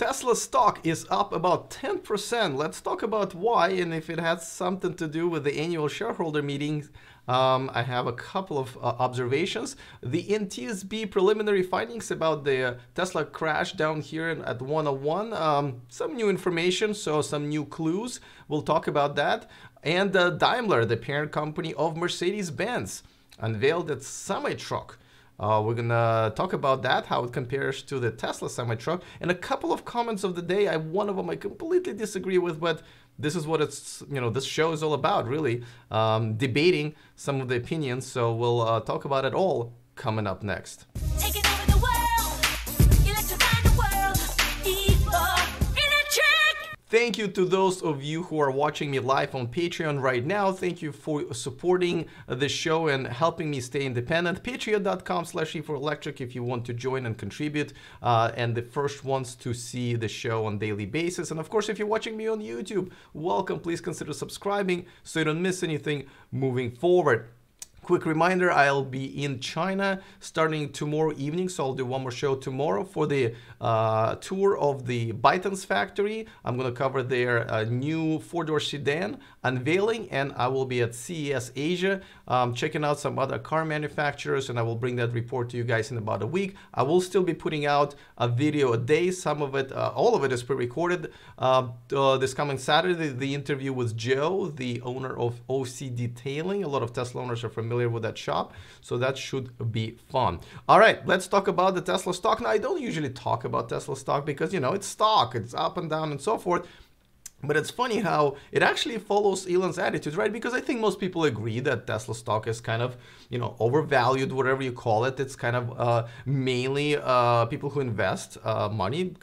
Tesla stock is up about 10%. Let's talk about why and if it has something to do with the annual shareholder meetings. I have a couple of observations. The NTSB preliminary findings about the Tesla crash down here at 101. Some new information, so some new clues. We'll talk about that. And Daimler, the parent company of Mercedes-Benz, unveiled its semi-truck. We're gonna talk about that, how it compares to the Tesla semi-truck, and a couple of comments of the day. One of them I completely disagree with, but this is what it's, this show is all about, really, debating some of the opinions. So we'll talk about it all coming up next. Taking over the world, electrifying the world, Thank you to those of you who are watching me live on Patreon right now. Thank you for supporting the show and helping me stay independent. Patreon.com/E4Electric if you want to join and contribute, and the first ones to see the show on a daily basis. And of course, if you're watching me on YouTube, welcome. Please consider subscribing so you don't miss anything moving forward. Quick reminder, I'll be in China starting tomorrow evening, so I'll do one more show tomorrow for the tour of the ByteDance factory. I'm going to cover their new four-door sedan unveiling, and I will be at CES Asia checking out some other car manufacturers, and I will bring that report to you guys in about a week. I will still be putting out a video a day. Some of it, all of it is pre-recorded. This coming Saturday, the interview with Joe, the owner of OC Detailing. A lot of Tesla owners are familiar with that shop, so that should be fun. All right, let's talk about the Tesla stock. Now, I don't usually talk about Tesla stock because, it's stock, it's up and down and so forth. But it's funny how it actually follows Elon's attitude, right? Because I think most people agree that Tesla stock is kind of, overvalued, whatever you call it. It's kind of mainly people who invest money,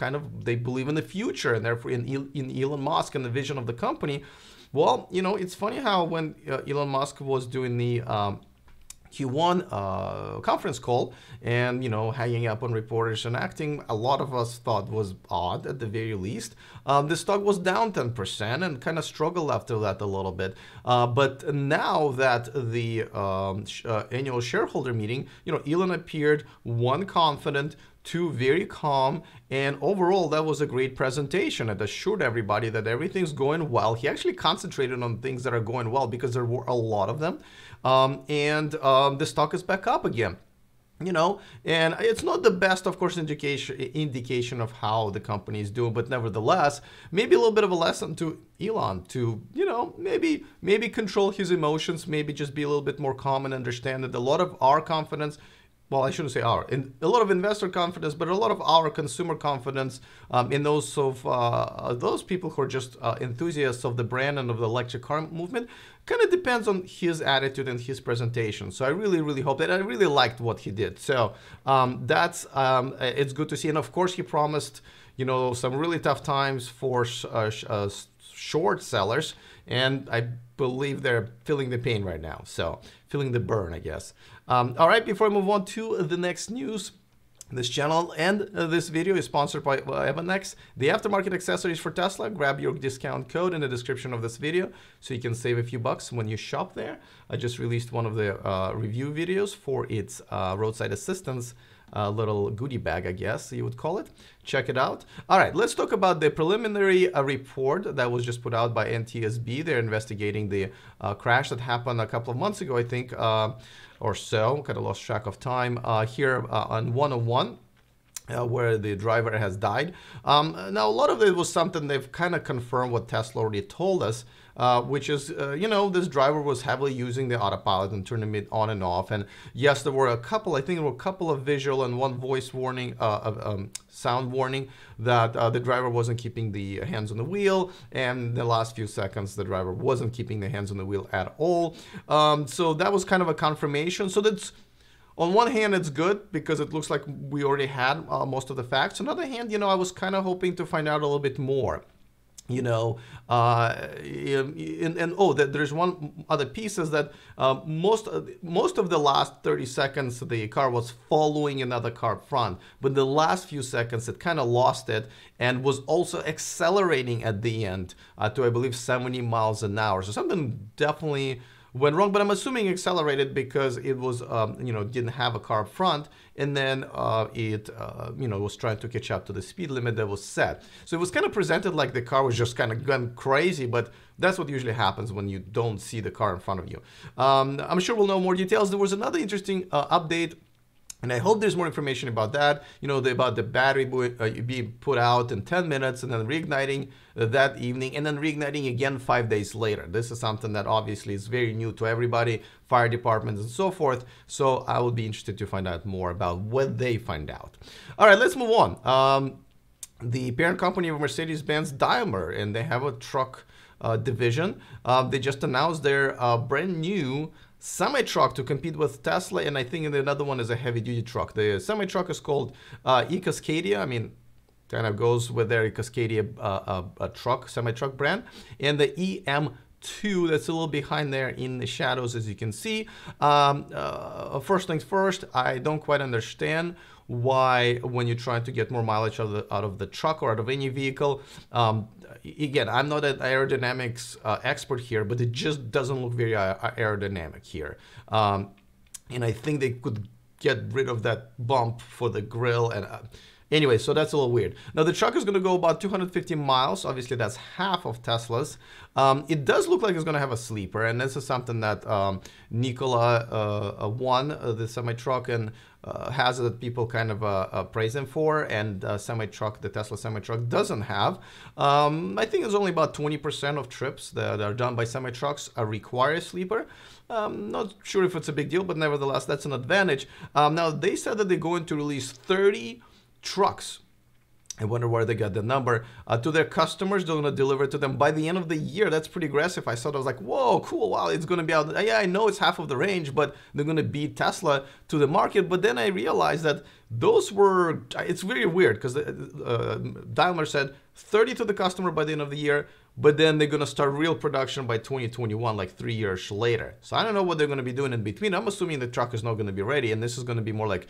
they believe in the future, and therefore in Elon Musk and the vision of the company. Well, it's funny how when Elon Musk was doing the Q1 conference call and, hanging up on reporters and acting, a lot of us thought was odd at the very least. The stock was down 10% and kind of struggled after that a little bit. But now that the annual shareholder meeting, Elon appeared, one, confident, two, very calm, and overall that was a great presentation. It assured everybody that everything's going well. He actually concentrated on things that are going well because there were a lot of them, and the stock is back up again. And it's not the best, of course, indication of how the company is doing, but nevertheless, maybe a little bit of a lesson to Elon to, maybe control his emotions, maybe just be a little bit more calm and understand that a lot of our confidence, well, I shouldn't say our, a lot of investor confidence, but a lot of our consumer confidence in those of those people who are just enthusiasts of the brand and of the electric car movement kind of depends on his attitude and his presentation. So I really, really hope that. I really liked what he did. So that's it's good to see. And of course, he promised, some really tough times for short sellers, and I believe they're feeling the pain right now. So feeling the burn, I guess. All right, before I move on to the next news, this channel and this video is sponsored by Evanex, the aftermarket accessories for Tesla. Grab your discount code in the description of this video so you can save a few bucks when you shop there. I just released one of the review videos for its roadside assistance little goodie bag, I guess you would call it. Check it out. All right, let's talk about the preliminary report that was just put out by NTSB. They're investigating the crash that happened a couple of months ago, I think, or so. Kind of lost track of time here on 101. Where the driver has died. Now, a lot of it was something they've kind of confirmed what Tesla already told us, which is, this driver was heavily using the autopilot and turning it on and off. And yes, there were a couple, I think there were a couple of visual and one voice warning, sound warning that the driver wasn't keeping the hands on the wheel. And the last few seconds, the driver wasn't keeping the hands on the wheel at all. So that was kind of a confirmation. So that's, on one hand, it's good because it looks like we already had most of the facts. On the other hand, I was kind of hoping to find out a little bit more. There's one other piece is that most of the last 30 seconds the car was following another car front, but the last few seconds it kind of lost it and was also accelerating at the end to, I believe, 70 miles an hour. So something definitely went wrong, but I'm assuming accelerated because it was, didn't have a car up front, and then it was trying to catch up to the speed limit that was set. So it was kind of presented like the car was just kind of gone crazy, but that's what usually happens when you don't see the car in front of you. I'm sure we'll know more details. There was another interesting update, and I hope there's more information about that, about the battery being put out in 10 minutes and then reigniting that evening and then reigniting again 5 days later. This is something that obviously is very new to everybody, fire departments and so forth. So I will be interested to find out more about what they find out. All right, let's move on. The parent company of Mercedes-Benz, Daimler, and they have a truck division. They just announced their brand new semi-truck to compete with Tesla, and I think another one is a heavy-duty truck. The semi-truck is called e-Cascadia. I mean, kind of goes with their Cascadia truck, semi-truck brand. And the EM2, that's a little behind there in the shadows, as you can see. First things first, I don't quite understand why, when you're trying to get more mileage out of the truck or out of any vehicle, again, I'm not an aerodynamics expert here, but it just doesn't look very aerodynamic here. And I think they could get rid of that bump for the grill. And anyway, so that's a little weird. Now, the truck is going to go about 250 miles. Obviously, that's half of Tesla's. It does look like it's going to have a sleeper, and this is something that Nikola won the semi-truck and has that people kind of praise him for, and semi-truck, the Tesla semi-truck doesn't have. I think it's only about 20% of trips that are done by semi-trucks require a sleeper. Not sure if it's a big deal, but nevertheless, that's an advantage. Now, they said that they're going to release 30 trucks. I wonder where they got the number to their customers. They're going to deliver it to them by the end of the year. That's pretty aggressive. I saw it, I was like, whoa, cool. Wow, it's going to be out. Yeah, I know it's half of the range, but they're going to beat Tesla to the market. But then I realized that those were, it's very weird because Daimler said 30 to the customer by the end of the year, but then they're going to start real production by 2021, like 3 years later. So I don't know what they're going to be doing in between. I'm assuming the truck is not going to be ready, and this is going to be more like,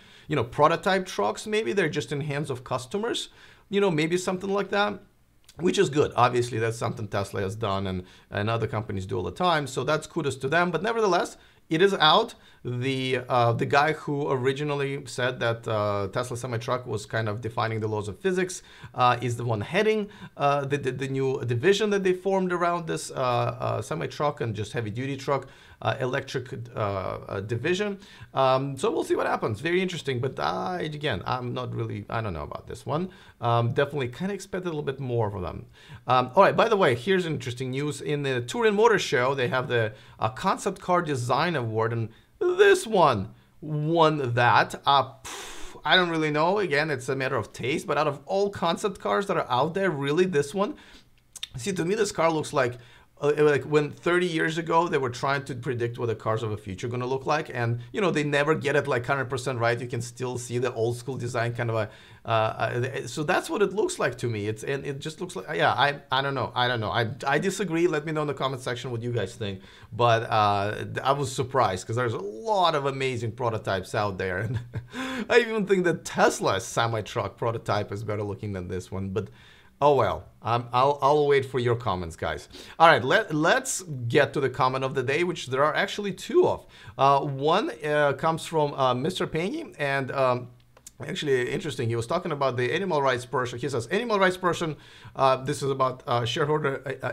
prototype trucks. Maybe they're just in hands of customers, maybe something like that, which is good. Obviously, that's something Tesla has done and other companies do all the time. So that's kudos to them. But nevertheless, it is out. The guy who originally said that Tesla semi-truck was kind of defining the laws of physics is the one heading the new division that they formed around this semi-truck and just heavy-duty truck electric division. So we'll see what happens. Very interesting. But again, I'm not really, I don't know about this one. Definitely kind of expected a little bit more from them. All right, by the way, here's interesting news. In the Turin Motor Show, they have the Concept Car Design Award, and this one won that. I don't really know. Again, it's a matter of taste, but out of all concept cars that are out there, really this one, see, to me, this car looks like when 30 years ago they were trying to predict what the cars of the future are going to look like, and they never get it like 100% right. You can still see the old school design kind of so that's what it looks like to me. It just looks like, yeah, I don't know. I disagree. Let me know in the comment section what you guys think. But I was surprised because there's a lot of amazing prototypes out there, and I even think that Tesla's semi-truck prototype is better looking than this one. But oh well, I'll wait for your comments, guys. All right, let's get to the comment of the day, which there are actually two of. One comes from Mr. Penny, and actually interesting. He was talking about the animal rights person. He says, animal rights person, this is about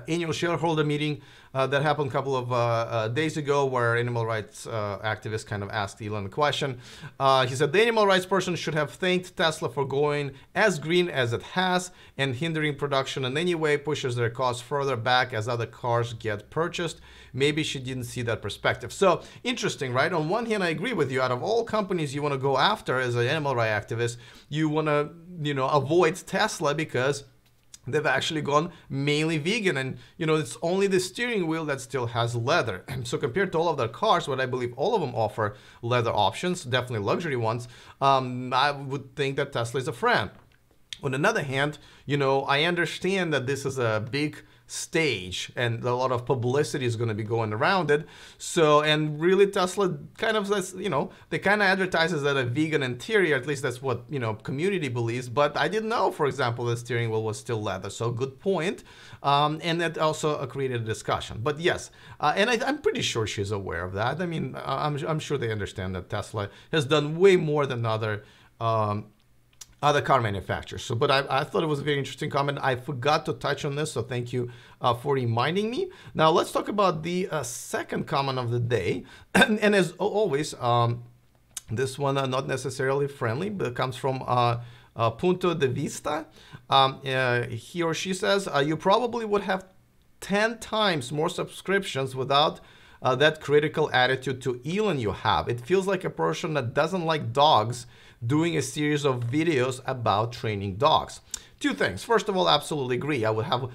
annual shareholder meeting that happened a couple of days ago, where animal rights activists kind of asked Elon a question. He said, the animal rights person should have thanked Tesla for going as green as it has and hindering production in any way pushes their cause further back as other cars get purchased. Maybe she didn't see that perspective. So interesting, right? On one hand, I agree with you. Out of all companies you want to go after as an animal rights activist, you want to, avoid Tesla because they've actually gone mainly vegan, and it's only the steering wheel that still has leather. So compared to all of their cars, what I believe all of them offer leather options, definitely luxury ones, I would think that Tesla is a friend. On another hand, I understand that this is a big stage, and a lot of publicity is going to be going around it. So, and really Tesla kind of says, they kind of advertises that a vegan interior, at least that's what, community believes. But I didn't know, for example, the steering wheel was still leather. So good point. And that also created a discussion. But yes, and I'm pretty sure she's aware of that. I mean, I'm sure they understand that Tesla has done way more than other car manufacturers. So, but I thought it was a very interesting comment. I forgot to touch on this, so thank you for reminding me. Now, let's talk about the second comment of the day. And as always, this one not necessarily friendly, but it comes from Punto de Vista. He or she says, you probably would have 10 times more subscriptions without that critical attitude to Elon you have. It feels like a person that doesn't like dogs doing a series of videos about training dogs. Two things. First of all, absolutely agree. I would have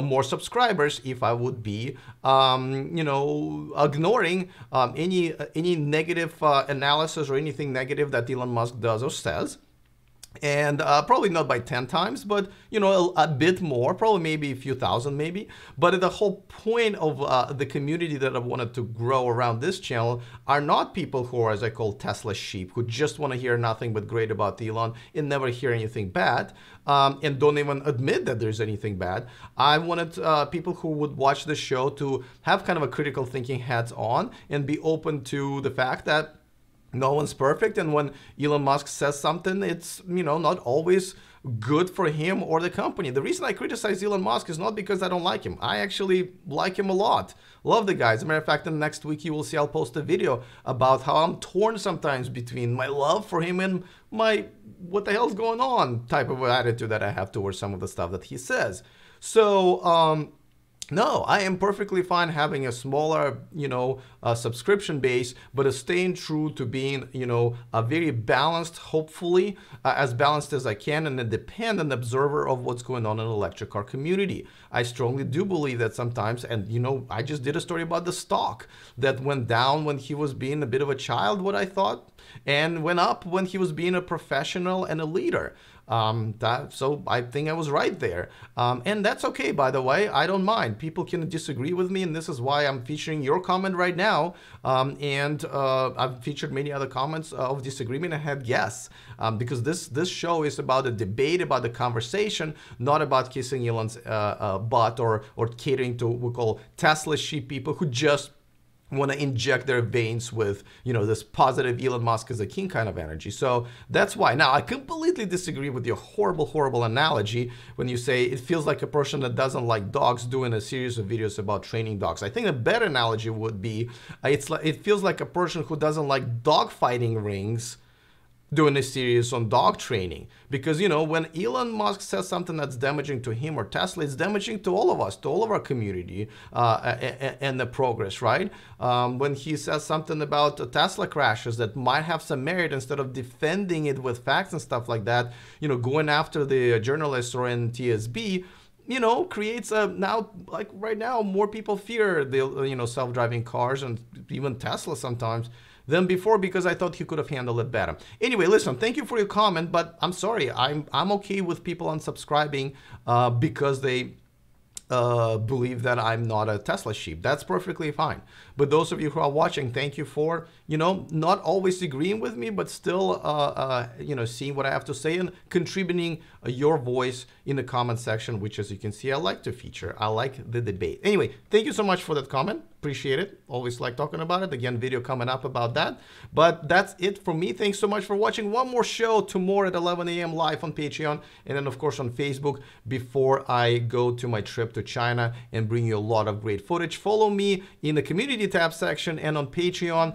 more subscribers if I would be, ignoring any negative analysis or anything negative that Elon Musk does or says. And probably not by 10 times, but, a bit more, probably maybe a few thousand maybe. But the whole point of the community that I wanted to grow around this channel are not people who are, as I call, Tesla sheep, who just want to hear nothing but great about Elon and never hear anything bad, and don't even admit that there's anything bad. I wanted people who would watch the show to have kind of a critical thinking hats on and be open to the fact that no one's perfect, and when Elon Musk says something, it's, not always good for him or the company. The reason I criticize Elon Musk is not because I don't like him. I actually like him a lot. Love the guy. As a matter of fact, in the next week, you will see I'll post a video about how I'm torn sometimes between my love for him and my what the hell's going on type of attitude that I have towards some of the stuff that he says. So, no, I am perfectly fine having a smaller, subscription base, but staying true to being, a very balanced, hopefully, as balanced as I can, and a dependent observer of what's going on in the electric car community. I strongly do believe that sometimes, and, I just did a story about the stock that went down when he was being a bit of a child, what I thought, and went up when he was being a professional and a leader. So I think I was right there. And that's okay, by the way. I don't mind. People can disagree with me, and this is why I'm featuring your comment right now. And I've featured many other comments of disagreement and had guests. Because this show is about a debate, about the conversation, not about kissing Elon's butt or catering to what we call Tesla sheep people who just want to inject their veins with, this positive Elon Musk is a king kind of energy. So that's why. Now, I completely disagree with your horrible, horrible analogy when you say it feels like a person that doesn't like dogs doing a series of videos about training dogs. I think a better analogy would be it feels like a person who doesn't like dog fighting rings doing a series on dog training. Because, when Elon Musk says something that's damaging to him or Tesla, it's damaging to all of us, to all of our community and the progress, right? When he says something about Tesla crashes that might have some merit, instead of defending it with facts and stuff like that, going after the journalists or in TSB, creates now, like right now, more people fear the, self-driving cars and even Tesla sometimes than before, because I thought he could have handled it better. Anyway, listen, thank you for your comment, but I'm sorry, I'm okay with people unsubscribing because they believe that I'm not a Tesla sheep. That's perfectly fine. But those of you who are watching, thank you for, not always agreeing with me, but still, seeing what I have to say and contributing your voice in the comment section, which, as you can see, I like to feature. I like the debate. Anyway, thank you so much for that comment. Appreciate it. Always like talking about it. Again, video coming up about that. But that's it from me. Thanks so much for watching. One more show tomorrow at 11 a.m. live on Patreon, and then, of course, on Facebook before I go to my trip to China and bring you a lot of great footage. Follow me in the community tab section and on Patreon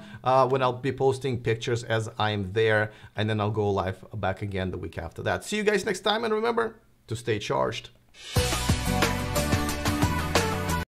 when I'll be posting pictures as I'm there, and then I'll go live back again the week after that. See you guys next time, and remember to stay charged.